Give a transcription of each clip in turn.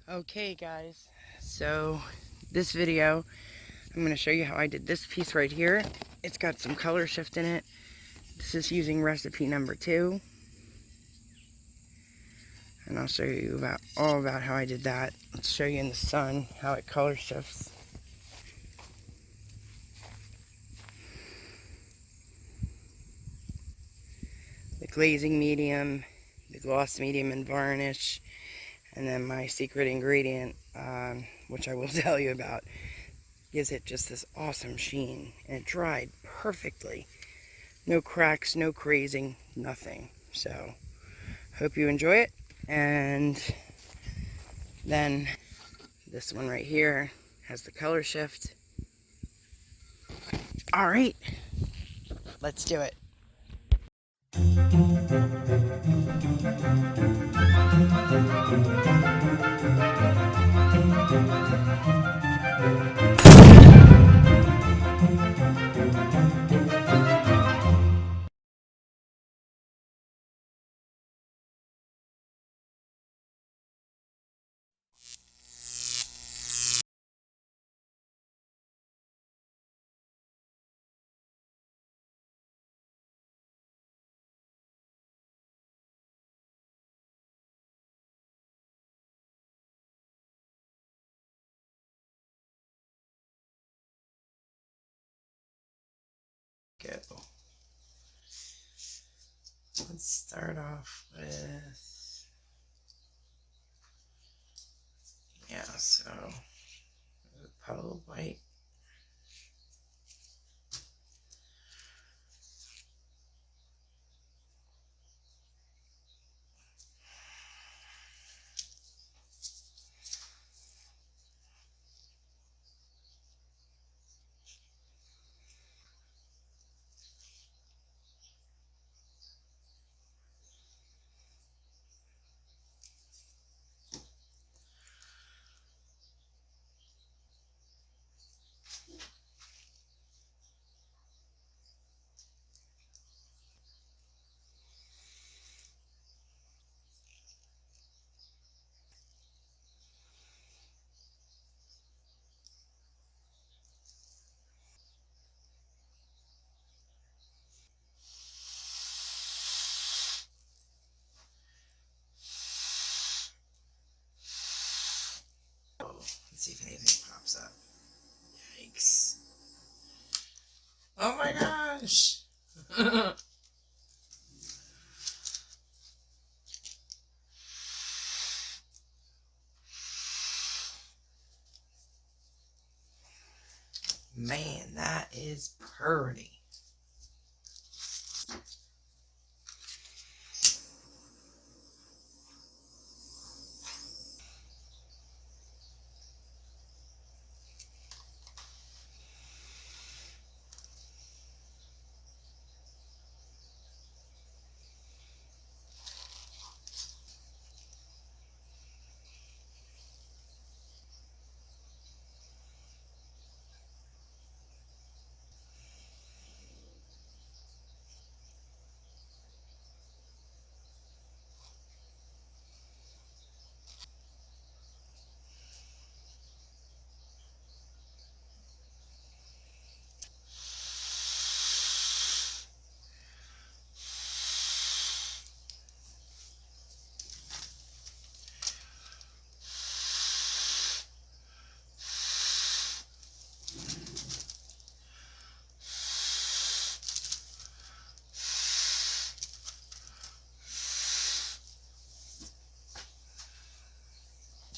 Okay guys, so this video I'm going to show you how I did this piece right here. It's got some color shift in it. This is using recipe number 2, and I'll show you all about how I did that. Let's show you in the sun how it color shifts. The glazing medium, the gloss medium and varnish, and then my secret ingredient, which I will tell you about, gives it just this awesome sheen, and it dried perfectly. No cracks, no crazing, nothing. So, hope you enjoy it. And then this one right here has the color shift. Alright, let's do it. Go. Let's start off with, so a puddle of white. Let's see if anything pops up. Yikes. Oh my gosh! Man, that is pretty.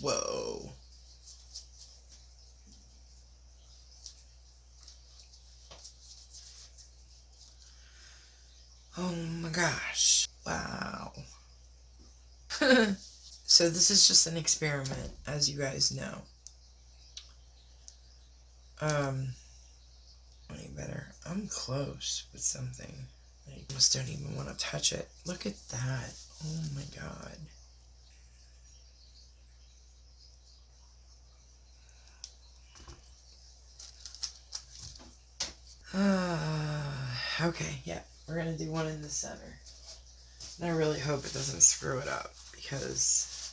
Whoa. Oh my gosh. Wow. So this is just an experiment, as you guys know. Any better? I'm close with something. I almost don't even want to touch it. Look at that. Oh my god. Okay, yeah. We're gonna do one in the center. And I really hope it doesn't screw it up, because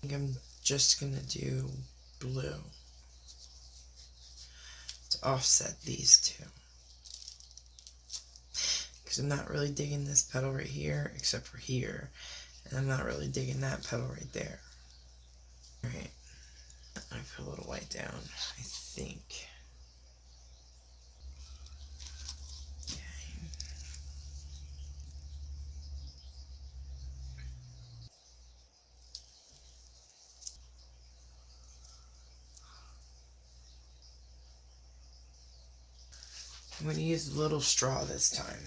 think I'm just gonna do blue to offset these two. Because I'm not really digging this petal right here, except for here. And I'm not really digging that petal right there. Alright. I put a little white down, I think. I'm going to use a little straw this time.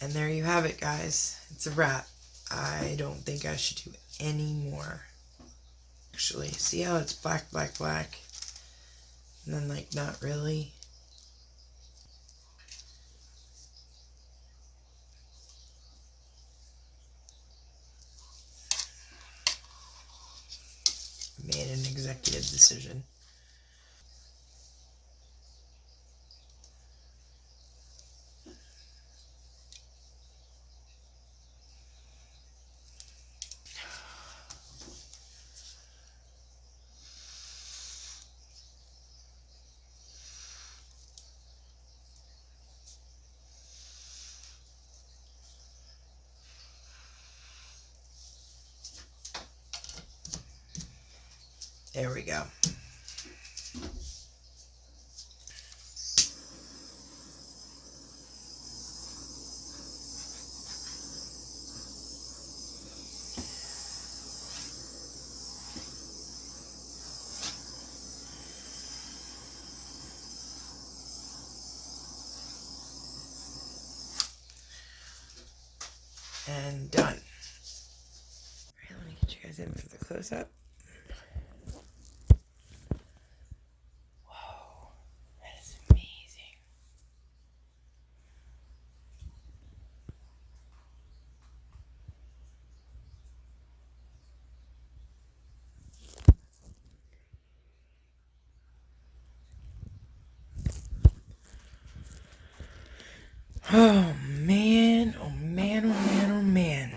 And there you have it, guys. It's a wrap. I don't think I should do any more. Actually, see how it's black, black, black? And then, like, not really. Made an executive decision. There we go. And done. Alright, let me get you guys in for the close-up. Whoa, that is amazing. Oh man, oh man, oh man, oh man.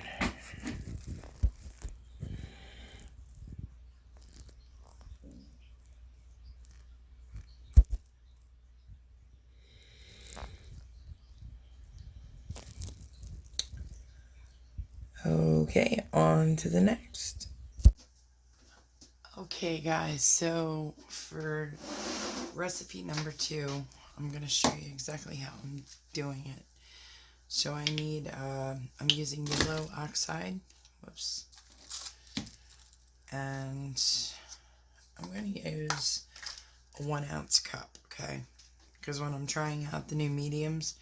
Okay, on to the next. Okay guys, so for recipe number 2, I'm going to show you exactly how I'm doing it. So I need, I'm using yellow oxide, whoops, and I'm going to use a 1 ounce cup, okay? Because when I'm trying out the new mediums,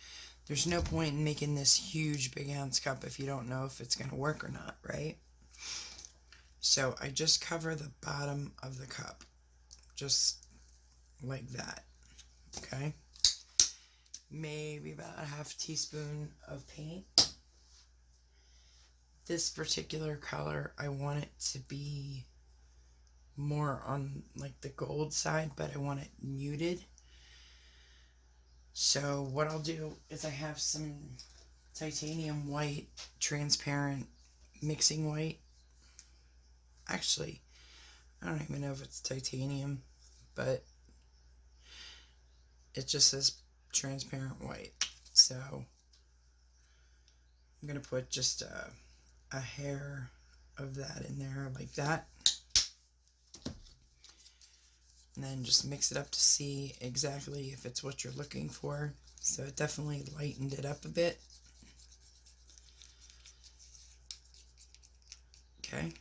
there's no point in making this huge big ounce cup if you don't know if it's going to work or not, right? So I just cover the bottom of the cup, just like that, okay? Maybe about a half teaspoon of paint. This particular color, I want it to be more on like the gold side, but I want it muted. So what I'll do is I have some titanium white, transparent mixing white. Actually, I don't even know if it's titanium, but it just says transparent white. So I'm going to put just a hair of that in there like that. And then just mix it up to see exactly if it's what you're looking for. So it definitely lightened it up a bit. Okay.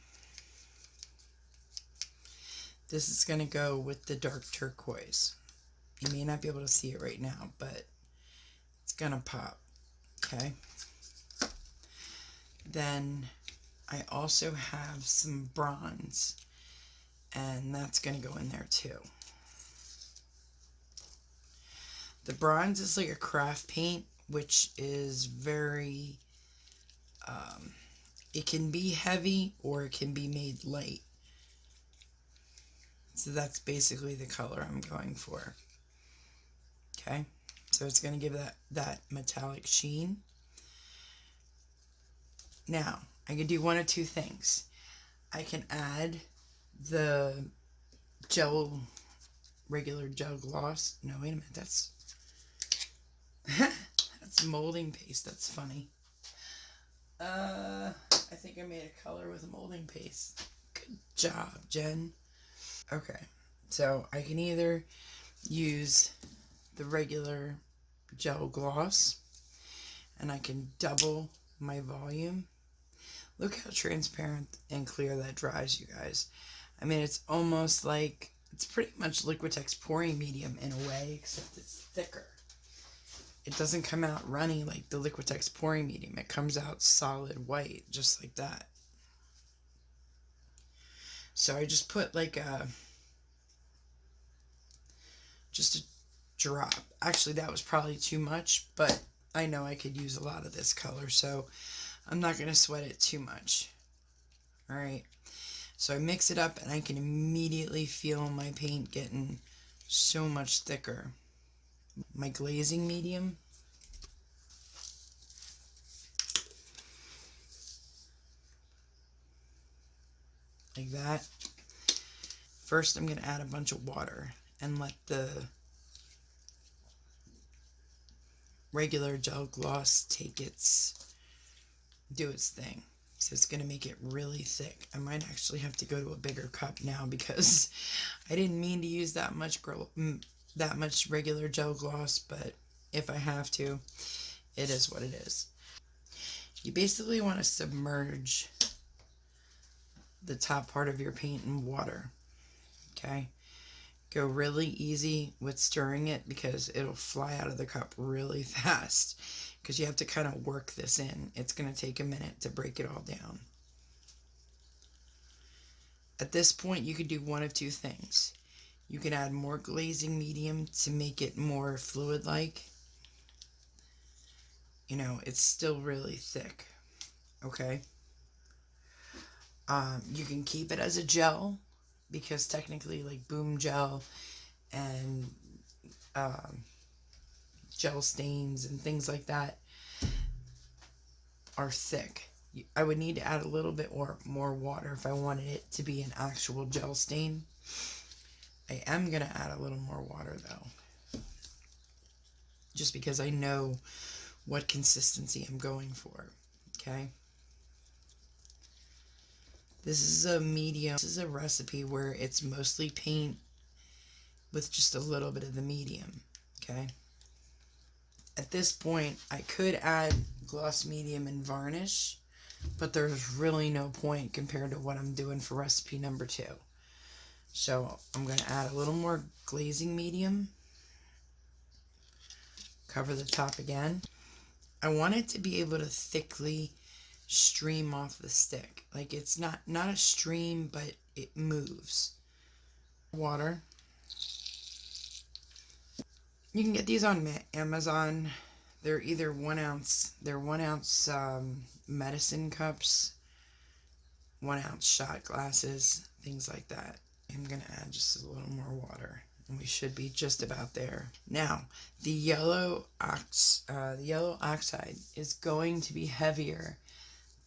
This is going to go with the dark turquoise. You may not be able to see it right now, but it's going to pop. Okay. Then I also have some bronze, and that's going to go in there too. The bronze is like a craft paint, which is very, it can be heavy or it can be made light. So that's basically the color I'm going for. Okay, so it's going to give that metallic sheen. Now, I can do one of two things. I can add the regular gel gloss. No, wait a minute, that's that's molding paste. That's funny. I think I made a color with molding paste. Good job, Jen. Okay, so I can either use the regular gel gloss, and I can double my volume. Look how transparent and clear that dries, you guys. I mean, it's almost like, it's pretty much Liquitex pouring medium in a way, except it's thicker. It doesn't come out runny like the Liquitex pouring medium. It comes out solid white, just like that. So I just put like just a drop. Actually, that was probably too much, but I know I could use a lot of this color, so I'm not going to sweat it too much. All right. So I mix it up, and I can immediately feel my paint getting so much thicker. My glazing medium. Like that. First, I'm going to add a bunch of water and let the regular gel gloss do its thing. So it's going to make it really thick. I might actually have to go to a bigger cup now because I didn't mean to use that much regular gel gloss, but if I have to, it is what it is. You basically want to submerge the top part of your paint in water. Okay? Go really easy with stirring it because it'll fly out of the cup really fast, because you have to kind of work this in. It's going to take a minute to break it all down. At this point, you could do one of two things. You can add more glazing medium to make it more fluid-like. You know, it's still really thick. Okay? You can keep it as a gel, because technically, like, Boom Gel and gel stains and things like that are thick. I would need to add a little bit more water if I wanted it to be an actual gel stain. I am going to add a little more water though, just because I know what consistency I'm going for. Okay. This is a medium. This is a recipe where it's mostly paint with just a little bit of the medium. Okay. At this point, I could add gloss medium and varnish, but there's really no point compared to what I'm doing for recipe number 2. So I'm going to add a little more glazing medium. Cover the top again. I want it to be able to thickly stream off the stick. Like, it's not a stream, but it moves. Water. You can get these on Amazon. They're either 1 ounce. They're 1 ounce medicine cups, 1 ounce shot glasses, things like that. I'm going to add just a little more water, and we should be just about there. Now, the yellow oxide is going to be heavier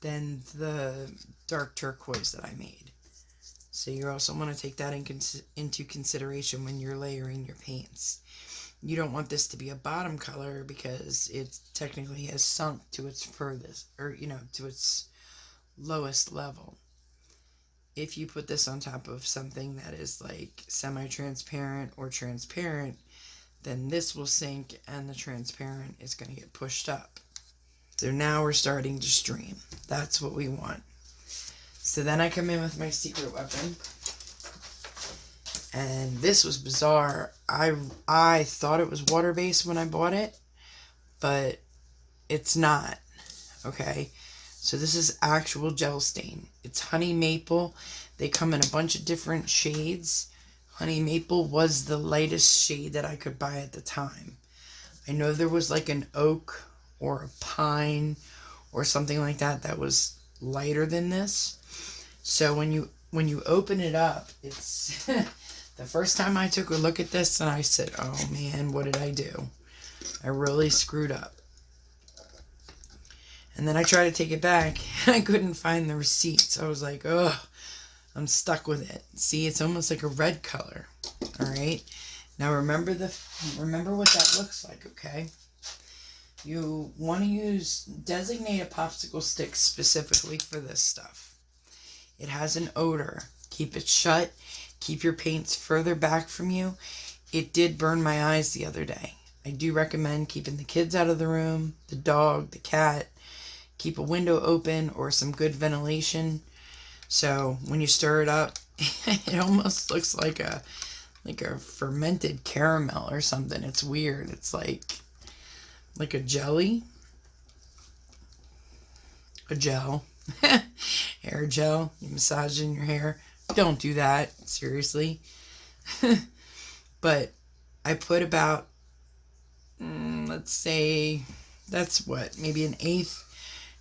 than the dark turquoise that I made. So you also want to take that into consideration when you're layering your paints. You don't want this to be a bottom color because it technically has sunk to its furthest, or, to its lowest level. If you put this on top of something that is like semi-transparent or transparent, then this will sink and the transparent is going to get pushed up. So now we're starting to stream. That's what we want. So So then I come in with my secret weapon. And this was bizarre. I thought it was water-based when I bought it, but it's not. Okay? So this is actual gel stain. It's honey maple. They come in a bunch of different shades. Honey maple was the lightest shade that I could buy at the time. I know there was like an oak or a pine or something like that that was lighter than this. So when you open it up, it's the first time I took a look at this and I said, oh man, what did I do? I really screwed up. And then I tried to take it back and I couldn't find the receipt. So I was like, oh, I'm stuck with it. See, it's almost like a red color. All right. Now remember what that looks like, okay? You want to designate a popsicle stick specifically for this stuff. It has an odor. Keep it shut. Keep your paints further back from you. It did burn my eyes the other day. I do recommend keeping the kids out of the room, the dog, the cat. Keep a window open or some good ventilation. So when you stir it up, it almost looks like a fermented caramel or something. It's weird. It's like a jelly. A gel. Hair gel. You massage in your hair. Don't do that. Seriously. But I put about, let's say, that's what, maybe 1/8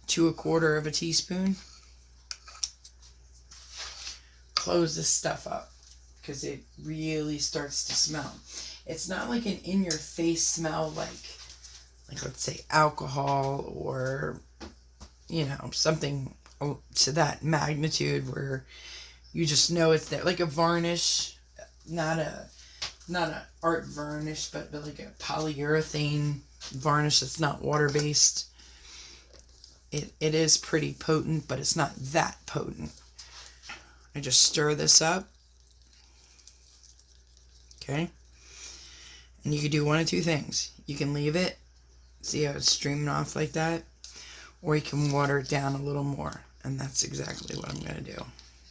to 1/4 of a teaspoon. Close this stuff up because it really starts to smell. It's not like an in-your-face smell like let's say alcohol or, you know, something to that magnitude where you just know it's there. Like a varnish, not a art varnish, but like a polyurethane varnish that's not water-based. It is pretty potent, but it's not that potent. I just stir this up. Okay? And you can do one of two things. You can leave it, see how it's streaming off like that, or you can water it down a little more. And that's exactly what I'm going to do.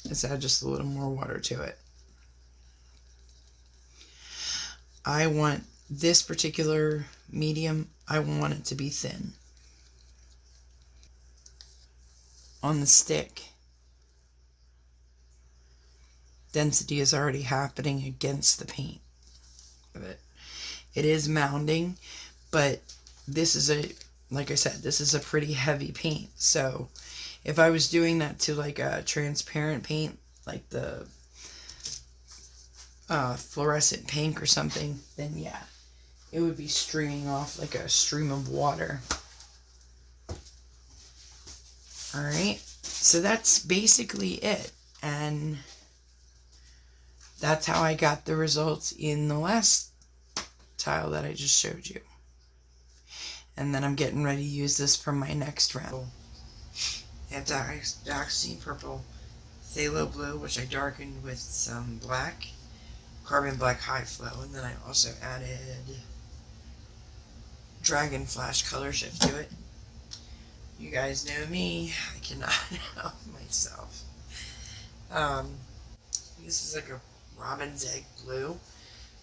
Is add just a little more water to it. I want this particular medium, I want it to be thin. On the stick, density is already happening against the paint of it. It is mounding, but this is like I said, this is a pretty heavy paint. So if I was doing that to like a transparent paint, like the fluorescent pink or something, then yeah, it would be streaming off like a stream of water. Alright, so that's basically it. And that's how I got the results in the last tile that I just showed you. And then I'm getting ready to use this for my next round. Anti-oxy purple phthalo blue, which I darkened with some black, carbon black high flow, and then I also added dragon flash color shift to it. You guys know me, I cannot help myself. This is like a robin's egg blue.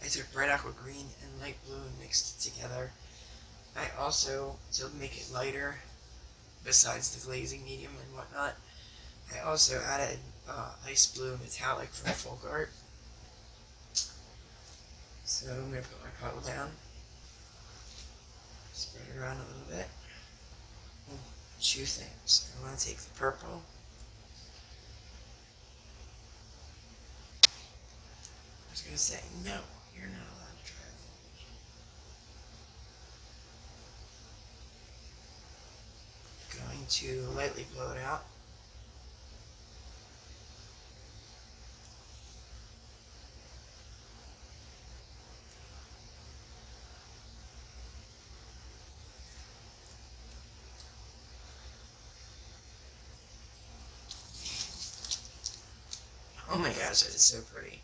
I took bright aqua green and light blue and mixed it together. I also, to make it lighter, besides the glazing medium and whatnot, I also added ice blue metallic from Folk Art. So I'm going to put my puddle down, spread it around a little bit. Two things. I want to take the purple. I was going to say, no, you're not allowed to try it. Going to lightly blow it out. Oh my gosh, that is so pretty.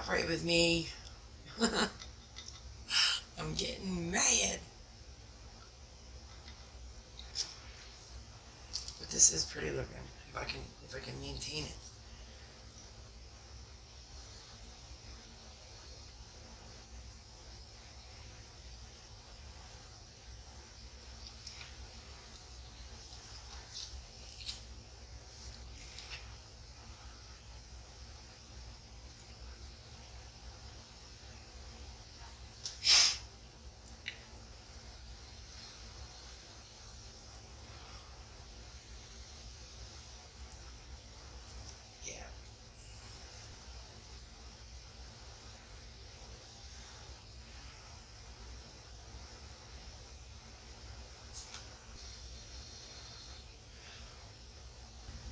cooperate with me. I'm getting mad. But this is pretty looking. If I can maintain it.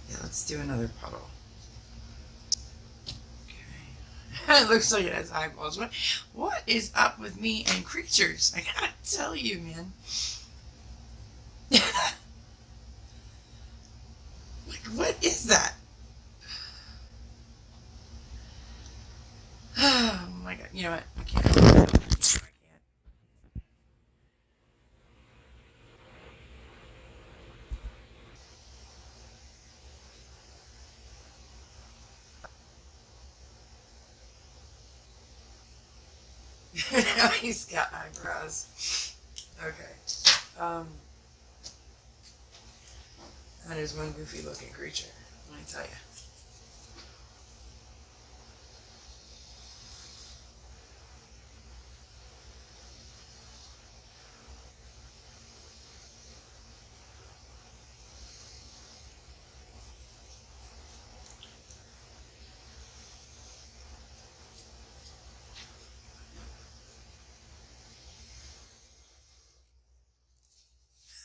Yeah, let's do another puddle. Okay. It looks like it has eyeballs. What is up with me and creatures? I gotta tell you, man. Like, what is that? Oh my god. You know what? I can't. I can't. Now he's got eyebrows. Okay. That is one goofy looking creature, let me tell you.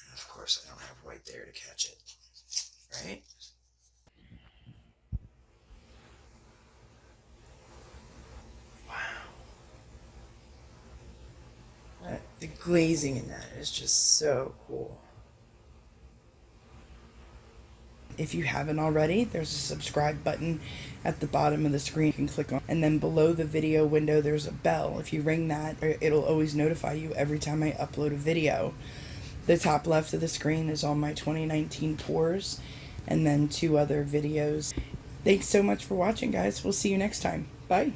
And of course I don't have white there to catch it, right? The glazing in that is just so cool. If you haven't already, there's a subscribe button at the bottom of the screen you can click on. And then below the video window, there's a bell. If you ring that, it'll always notify you every time I upload a video. The top left of the screen is all my 2019 pours, and then 2 other videos. Thanks so much for watching, guys. We'll see you next time. Bye.